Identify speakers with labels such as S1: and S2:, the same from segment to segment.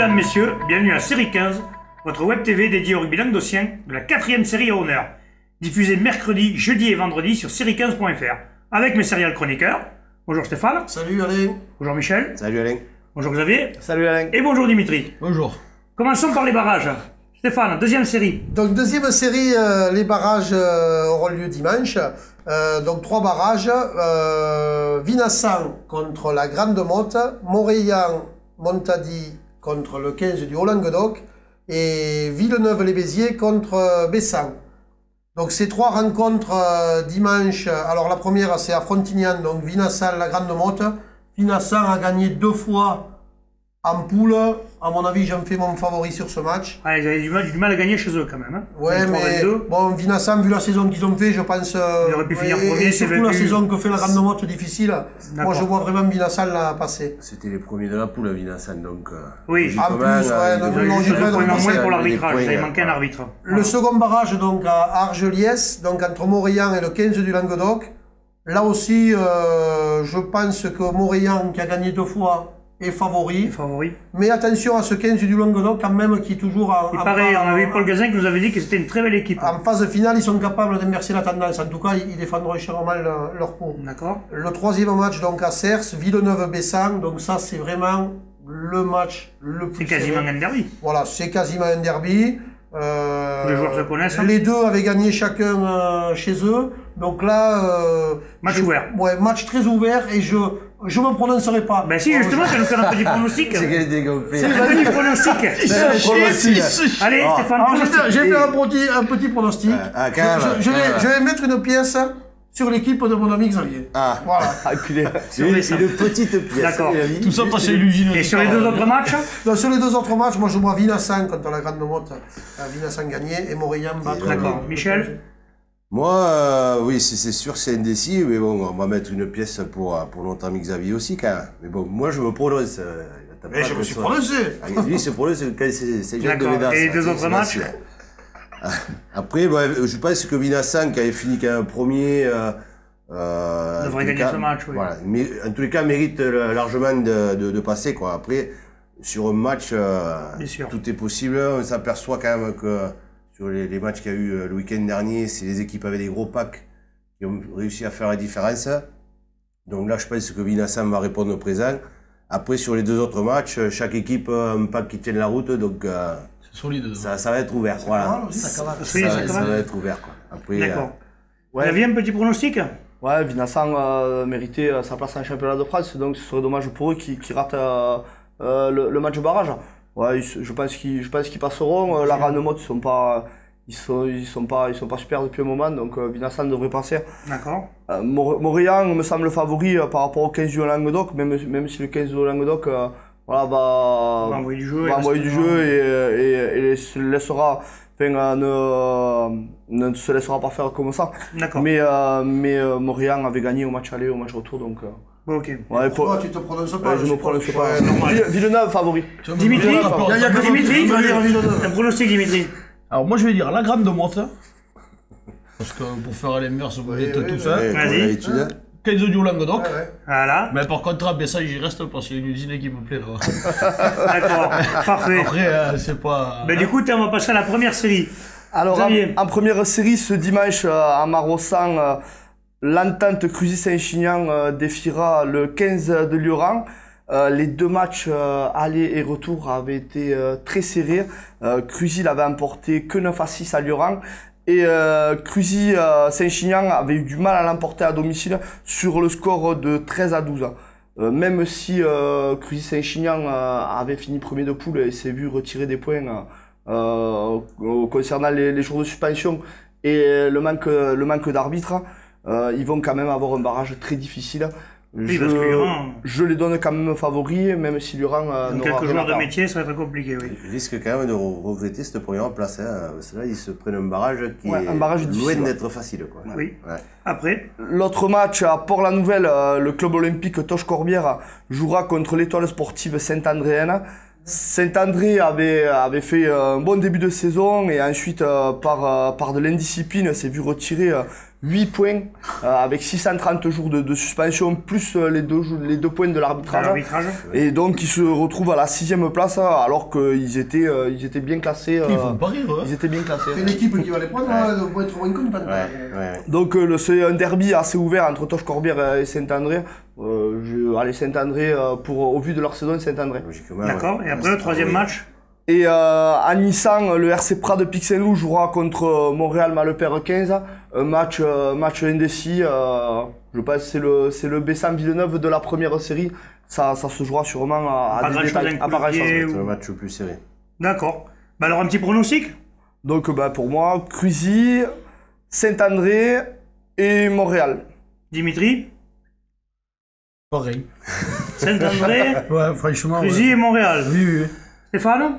S1: mesdames, messieurs, bienvenue à Série 15, votre web TV dédiée au rugby languedocien de la 4e série à honneur, diffusée mercredi, jeudi et vendredi sur série15.fr, avec mes serial chroniqueurs. Bonjour Stéphane.
S2: Salut Alain.
S1: Bonjour Michel.
S3: Salut Alain.
S1: Bonjour Xavier.
S4: Salut Alain.
S1: Et bonjour Dimitri.
S4: Bonjour.
S1: Commençons par les barrages. Stéphane, deuxième série.
S2: Donc deuxième série, les barrages auront lieu dimanche. Donc 3 barrages. Vinassan contre la Grande Motte, Montreillan-Montady contre le 15 du Haut-Languedoc et Villeneuve-les-Béziers contre Bessan. Donc ces 3 rencontres dimanche. Alors la première c'est à Frontignan, donc Vinassan, la Grande Motte. Vinassan a gagné 2 fois en poule. À mon avis, j'en fais mon favori sur ce match.
S1: Ah, ils avaient du mal à gagner chez eux quand même. Hein.
S2: Ouais, mais bon, Vinassan, vu la saison qu'ils ont fait, je pense.
S1: Ils auraient pu finir premier,
S2: et surtout la saison que fait la Grande Motte difficile. Moi, je vois vraiment Vinassan la passer.
S3: C'était les premiers de la poule, Vinassan, donc.
S1: Oui,
S2: en plus, ouais,
S1: moins pour l'arbitrage, il manquait un arbitre.
S2: Le second barrage, donc à Argeliès, donc entre Montreillan et le 15 du Languedoc. Là aussi, je pense que Montreillan, qui a gagné 2 fois, est favori. Mais attention à ce 15 du Languedoc quand même qui est toujours en...
S1: Il paraît, on avait Paul Gazin qui nous avait dit que c'était une très belle équipe.
S2: En phase finale, ils sont capables d'inverser la tendance. En tout cas, ils défendront chèrement leur peau.
S1: D'accord.
S2: Le troisième match donc à Cers, Villeneuve-Bessan. Donc ça, c'est vraiment le match le plus
S1: C'est quasiment un derby.
S2: Voilà, c'est quasiment un derby.
S1: Les joueurs se connaissent.
S2: Les deux avaient gagné chacun chez eux. Donc là...
S1: match ouvert.
S2: Ouais, match très ouvert et je me prononcerai pas.
S1: Ben si, justement, tu vas nous faire un petit pronostic.
S3: C'est quel dégoûté.
S1: C'est un petit pronostic. Allez, Stéphane,
S2: je vais faire un petit pronostic. Je vais mettre une pièce sur l'équipe de mon ami Xavier.
S3: Ah.
S2: Voilà.
S3: Une petite pièce.
S1: D'accord.
S4: Tout ça passé l'usine.
S1: Et sur les 2 autres matchs?
S2: Sur les 2 autres matchs, moi je vois Vinassan contre la Grande Motte. Vinassan gagné et Montreillan battre.
S1: D'accord. Michel?
S3: Moi, oui, c'est sûr, c'est indécis, mais bon, on va mettre une pièce pour notre ami Xavier aussi, quand même. Mais bon, moi, je me prononce.
S2: Mais je me suis prononcé.
S3: Lui, se prononce quand c'est Jacques de Védas.
S1: Et les 2 autres matchs?
S3: Après, je pense que Vinassan, qui avait fini quand même premier...
S1: devrait gagner ce match, oui.
S3: Voilà, mais en tous les cas, mérite largement de passer, quoi. Après, sur un match, tout est possible. On s'aperçoit quand même que... Sur les matchs qu'il y a eu le week-end dernier, c'est les équipes avec des gros packs qui ont réussi à faire la différence. Donc là, je pense que Vinassan va répondre au présent. Après, sur les 2 autres matchs, chaque équipe a un pack qui tient la route, donc
S4: solide.
S3: Ça va être ouvert. Voilà.
S2: Ça
S3: va être ouvert.
S1: D'accord. Vous aviez un petit pronostic?
S4: Ouais, Vinassan méritait sa place en championnat de France, donc ce serait dommage pour eux qu'ils ratent le match barrage. Ouais, je pense qu'ils passeront. La Grande Motte, ils sont pas super depuis un moment, donc Vinassan devrait passer.
S1: D'accord.
S4: Montreillan me semble favori par rapport au 15 du Languedoc, même si le 15 du Languedoc va
S1: envoyer du jeu,
S4: et ne se laissera pas faire comme ça.
S1: D'accord.
S4: Mais Montreillan avait gagné au match aller, au match retour, donc.
S1: Ok.
S2: Ouais, pourquoi tu te prononces pas?
S4: Je me prononce pas. Villeneuve favori.
S1: Dimitri, un pronostic, Dimitri.
S4: Alors moi je vais dire la Grande Motte. Parce que pour faire l'inverse, vous êtes tout seul.
S1: Vas-y.
S4: 15 du Languedoc.
S1: Voilà.
S4: Mais par contre, à Bessan, j'y reste parce qu'il y a une usine qui me plaît.
S1: D'accord, parfait.
S4: Après, c'est pas...
S1: Ben, du coup, on va passer à la première série.
S4: Alors, en première série, ce dimanche, à Marossan, l'entente Cruzy-Saint-Chinian défiera le 15 de Lioran. Les 2 matchs aller et retour avaient été très serrés. Cruzy l'avait emporté que 9-6 à Lioran. Et Cruzy-Saint-Chinian avait eu du mal à l'emporter à domicile sur le score de 13-12. Même si Cruzy-Saint-Chinian avait fini premier de poule et s'est vu retirer des points concernant les jours de suspension et le manque d'arbitre, ils vont quand même avoir un barrage très difficile. Je les donne quand même favoris, même si Lioran
S1: quelques joueurs de métier, ça va être compliqué, oui.
S3: Ils risquent quand même de regretter cette première place. Parce que là, ils se prennent un barrage qui est
S4: loin
S3: d'être facile. Quoi.
S1: Oui. Ouais. Après
S4: l'autre match à Port-la-Nouvelle, le club olympique Toche-Corbière jouera contre l'étoile sportive Saint-Andréenne. Saint-André avait fait un bon début de saison et ensuite, par de l'indiscipline, s'est vu retirer 8 points avec 630 jours de suspension, plus les deux points de l'arbitrage. Et donc, ils se retrouvent à la 6e place alors qu'ils étaient bien classés.
S5: Ils font pas rire, hein.
S4: Ils étaient bien classés.
S2: C'est l'équipe qui va les prendre, on va être moins content.
S4: Donc, c'est un derby assez ouvert entre Toch Corbière et Saint-André. Allez, Saint-André, au vu de leur saison, Saint-André.
S1: D'accord, et après le troisième match?
S4: Et à Nissan, le RC Prat de Pixenlou jouera contre Montréal Malepère 15. Un match indécis. Je pense que c'est le Bessan Villeneuve de la première série. Ça se jouera sûrement à des détails.
S3: Ça va être un match plus serré.
S1: D'accord. Bah alors un petit pronostic?
S4: Donc pour moi, Cruzy, Saint-André et Montréal.
S1: Dimitri?
S5: Pareil.
S1: Saint-André,
S5: Ouais, franchement.
S1: Cruzy et Montréal.
S5: Oui.
S1: Stéphane?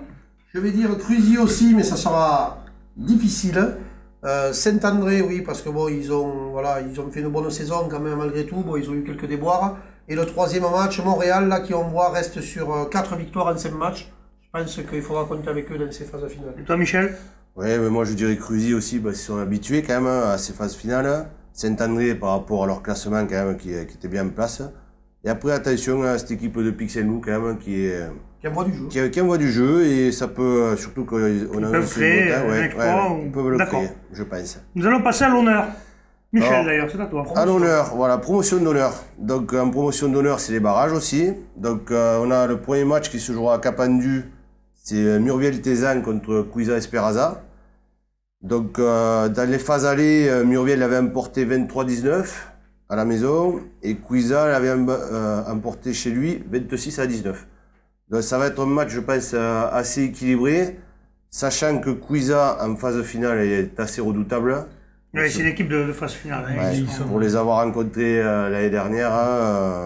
S2: Je vais dire Cruzy aussi, mais ça sera difficile. Saint-André, oui, parce que bon, ils ont fait une bonne saison quand même malgré tout. Bon, ils ont eu quelques déboires. Et le troisième match, Montréal, là, qui on voit, reste sur 4 victoires en 5 matchs. Je pense qu'il faudra compter avec eux dans ces phases finales.
S1: Et toi, Michel?
S3: Ouais, mais moi je dirais Cruzy aussi, parce qu'ils sont habitués quand même à ces phases finales. Saint-André par rapport à leur classement quand même qui était bien en place. Et après attention à cette équipe de Pixelnou quand même qui
S2: envoie du jeu.
S3: Qui envoie du jeu et ça peut surtout qu'on a
S1: un créer
S3: ils peuvent le créer, je pense.
S1: Nous allons passer à l'honneur. Michel d'ailleurs, c'est à toi.
S3: À l'honneur, voilà, promotion d'honneur. Donc en promotion d'honneur, c'est les barrages aussi. Donc on a le premier match qui se jouera à Capendu, c'est Murviel-Tézan contre Cuisa Esperaza. Donc dans les phases allées, Murviel avait emporté 23-19 à la maison et Cuisa l'avait emporté chez lui 26-19. Donc ça va être un match, je pense, assez équilibré, sachant que Cuisa en phase finale est assez redoutable.
S1: Oui, c'est une équipe de phase finale.
S3: Ouais, pour les avoir rencontrés l'année dernière,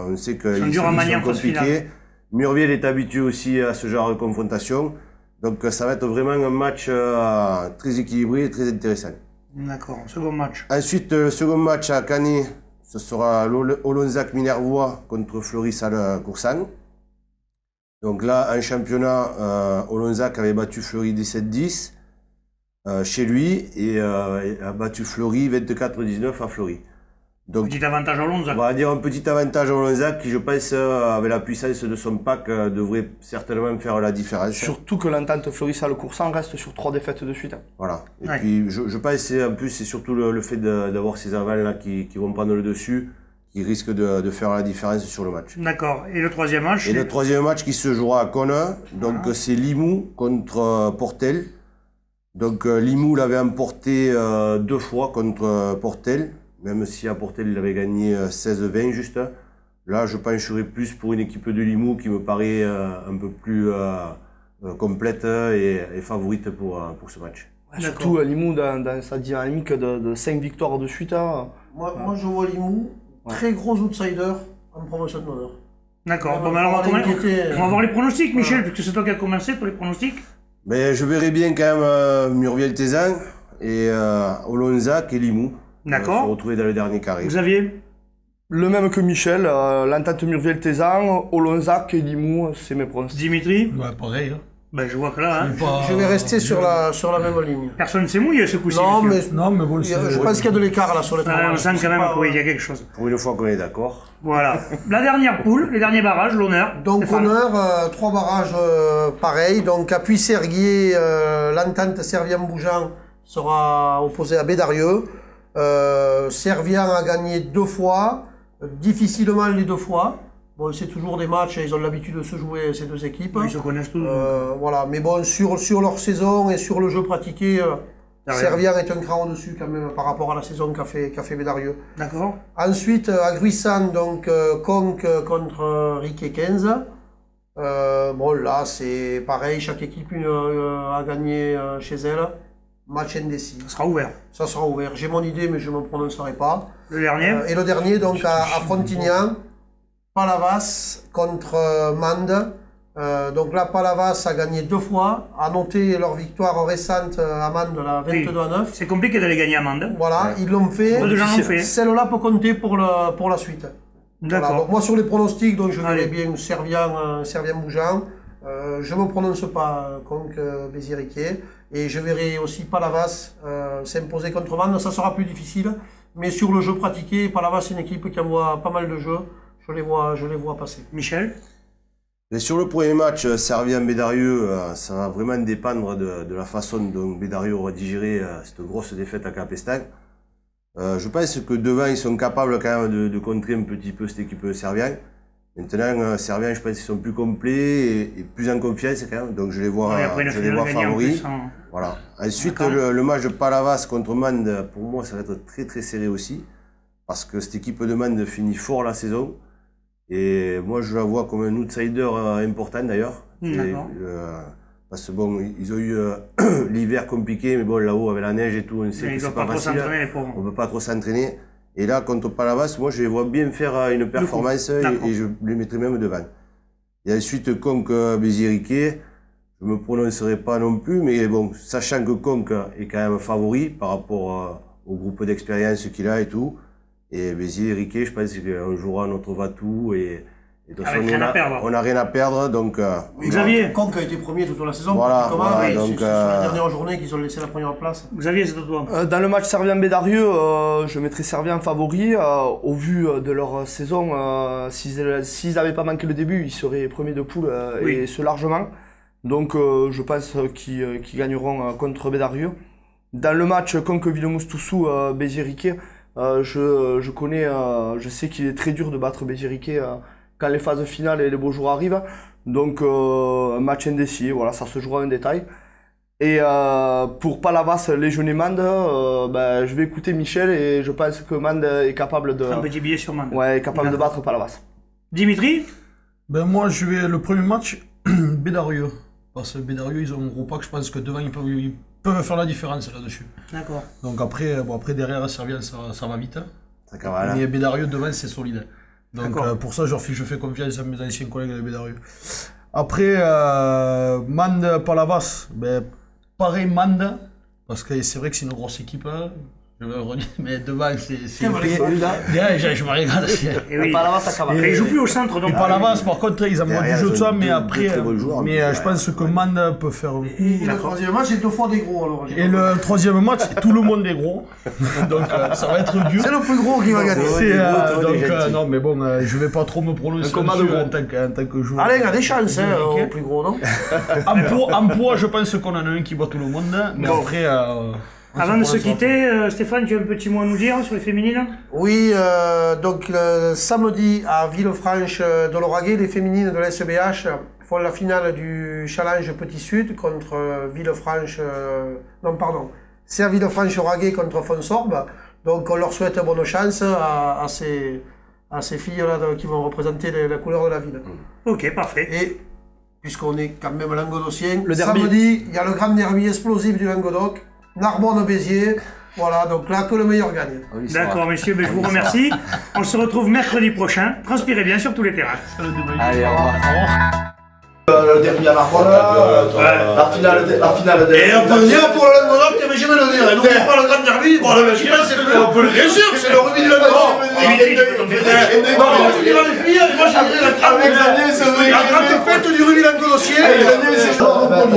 S3: on sait qu'ils sont compliqués. Murviel est habitué aussi à ce genre de confrontation. Donc ça va être vraiment un match très équilibré et très intéressant.
S1: D'accord, second match.
S3: Ensuite, le second match à Canet, ce sera Olonzac Minervois contre Fleury-Salle Coursan. Donc là, en championnat, Olonzac avait battu Fleury 17-10 chez lui et a battu Fleury 24-19 à Fleury. Donc,
S1: petit avantage à Olonzac.
S3: On va dire un petit avantage à Olonzac qui, je pense, avec la puissance de son pack, devrait certainement faire la différence.
S4: Surtout que l'entente Fleury-Salle Coursan reste sur 3 défaites de suite.
S3: Voilà. Et puis, je pense en plus, c'est surtout le fait d'avoir ces avals-là qui vont prendre le dessus, qui risquent de faire la différence sur le match.
S1: D'accord. Et le troisième match?
S3: Et le troisième match qui se jouera à Cona, donc c'est Limoux contre Portel. Donc Limoux l'avait emporté 2 fois contre Portel. Même si à Portel, il avait gagné 16-20 juste. Là, je pencherai plus pour une équipe de Limoux qui me paraît un peu plus complète et favorite pour ce match.
S4: Ouais, surtout Limoux dans sa dynamique de 5 victoires de suite.
S2: Moi, je vois Limoux, très gros outsider en promotion d'honneur.
S1: D'accord. Bon, alors on va voir les pronostics, Michel, puisque c'est toi qui as commencé pour les pronostics.
S3: Mais je verrais bien quand même Murviel-Tézan et Olonzac et Limoux.
S1: D'accord.
S3: Se retrouver dans le dernier carré.
S1: Xavier?
S4: Le même que Michel, l'entente Murviel-Tézan, Olonzac et Limoux, c'est mes pronostics.
S1: Dimitri?
S5: Ouais, pareil. Hein.
S1: Ben, je vois que là,
S2: je vais rester sur la même ligne.
S1: Personne ne s'est mouillé ce coup-ci.
S2: Non, mais
S5: bon,
S2: je pense qu'il y a de l'écart là sur les trois.
S1: On sent quand même qu'il y a quelque chose.
S3: Pour une fois qu'on est d'accord.
S1: Voilà. La dernière poule, les derniers barrages, l'honneur.
S2: Donc honneur, 3 barrages pareils. Donc à Puy-Serguier, l'entente Servien-Bougeant sera opposée à Bédarieux. Servien a gagné 2 fois, difficilement les 2 fois. Bon, c'est toujours des matchs, ils ont l'habitude de se jouer ces 2 équipes.
S1: Ils se connaissent tous.
S2: Voilà, mais bon, sur leur saison et sur le jeu pratiqué, Servien est un cran au-dessus quand même par rapport à la saison qu'a fait Bédarieux. D'accord. Ensuite, à Gruissan, donc Conques contre Riquet 15. Bon, là, c'est pareil, chaque équipe a gagné chez elle. Match indécis.
S1: Ça sera ouvert.
S2: Ça sera ouvert. J'ai mon idée, mais je ne me prononcerai pas.
S1: Le dernier
S2: et le dernier, donc à Frontignan, Palavas contre Mende. Donc là, Palavas a gagné 2 fois. À noter leur victoire récente à Mende, la 22-9.
S1: C'est compliqué d'aller gagner à Mende.
S2: Voilà, ils l'ont fait. Celle-là peut compter pour la suite. D'accord. Voilà, donc moi, sur les pronostics, donc je verrais bien Servien-Bougeant. Je ne me prononce pas contre Béziers-Riquet. Et je verrai aussi Palavas s'imposer contre Mende. Ça sera plus difficile. Mais sur le jeu pratiqué, Palavas, c'est une équipe qui envoie pas mal de jeux. Je les vois passer.
S1: Michel?
S3: Et sur le premier match, Servien-Bédarieux, ça va vraiment dépendre de la façon dont Bédarieux aura digéré cette grosse défaite à Capestan. Je pense que devant, ils sont capables quand même de contrer un petit peu cette équipe de Servien. Maintenant, Servien, je pense qu'ils sont plus complets et plus en confiance quand même, donc je les vois, favoris. Voilà. Ensuite, le match de Palavas contre Mende, pour moi, ça va être très très serré aussi, parce que cette équipe de Mende finit fort la saison, et moi je la vois comme un outsider important d'ailleurs. Parce que bon, ils ont eu l'hiver compliqué, mais bon, là-haut avec la neige et tout, on sait que c'est pas facile. On ne peut pas trop s'entraîner. Et là, contre Palavas, moi, je les vois bien faire une performance et je les mettrai même devant. Et ensuite, Conques, Béziers-Riquet, je ne me prononcerai pas non plus, mais bon, sachant que Conques est quand même favori par rapport au groupe d'expérience qu'il a et tout. Et Béziers-Riquet, je pense qu'on jouera notre va-tout et de toute façon, on n'a rien à perdre, donc...
S1: Xavier
S2: Conques a été premier toute la saison.
S3: Voilà,
S2: donc... C'est sur la dernière journée qu'ils ont laissé la première place.
S1: Xavier, c'est à toi.
S4: Dans le match Servien-Bédarieux, je mettrais Servien favori. Au vu de leur saison, s'ils n'avaient pas manqué le début, ils seraient premiers de poule et ce largement. Donc je pense qu'ils gagneront contre Bédarieux. Dans le match Conques-Villemousse-Toussou, Béziers-Riquet, je sais qu'il est très dur de battre Béziers-Riquet quand les phases finales et les beaux jours arrivent. Donc un match indécis, voilà, ça se jouera en détail. Et pour Palavas, Légionnaire Mende, je vais écouter Michel et je pense que Mende est capable de...
S1: Un petit billet sur Mende.
S4: Ouais, capable de battre Palavas.
S1: Dimitri?
S5: Moi, je vais le premier match, Bédarieux. Parce que Bédarieux, ils ont un gros pack, je pense que devant, ils peuvent faire la différence là-dessus.
S1: D'accord.
S5: Donc après derrière, Servien, ça va vite.
S3: Ça cavale.
S5: Mais Bédarieux, devant, c'est solide. Donc pour ça, je fais confiance à mes anciens collègues de Bédarieux. Après, Mende, Palavas, pareil Mende, parce que c'est vrai que c'est une grosse équipe, je vais le redire, mais devant, c'est solide. Je me regarde.
S1: Et Palavas, ça cavale. Il joue plus au centre, donc.
S5: Et Palavas, par contre, ils envoient du jeu de ça, mais après, je pense que Mende peut faire...
S2: Et le troisième match, c'est 2 fois des gros, alors.
S5: Et le troisième match, tout le monde est gros. Donc ça va être dur.
S2: C'est le plus gros qui va gagner.
S5: Non, mais bon, je vais pas trop me prononcer en tant que joueur.
S2: Alain a des chances, au plus gros, non?
S5: En poids, je pense qu'on en a un qui bat tout le monde. Mais après...
S1: Avant de se quitter, Stéphane, tu as un petit mot à nous dire sur les féminines?
S2: Oui, donc samedi à Villefranche de l'Auragais, les féminines de l'SBH font la finale du Challenge Petit Sud contre Villefranche... c'est à Villefranche-Auragais contre Fonsorbe. Donc on leur souhaite bonne chance à ces filles-là qui vont représenter la couleur de la ville.
S1: Ok, parfait.
S2: Et puisqu'on est quand même languedocien, samedi, il y a le grand derby explosif du Languedoc. Narbonne-Béziers, voilà, donc là que le meilleur gagne.
S1: D'accord, messieurs, je vous remercie. On se retrouve mercredi prochain. Transpirez bien sur tous les terrains.
S3: Allez, au revoir.
S6: Le derby à Narbonne, la finale des...
S2: Et on peut le dire pour le Languedoc, mais je vais le dire. N'oubliez pas le grand derby. Bon, bien sûr, c'est le rugby du Languedoc. Tu diras les filles, moi j'ai dit la grande fête du rugby languedocien.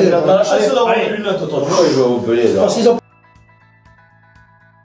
S6: Il a la chance d'avoir une lunette, toi. Il joue à Montpellier.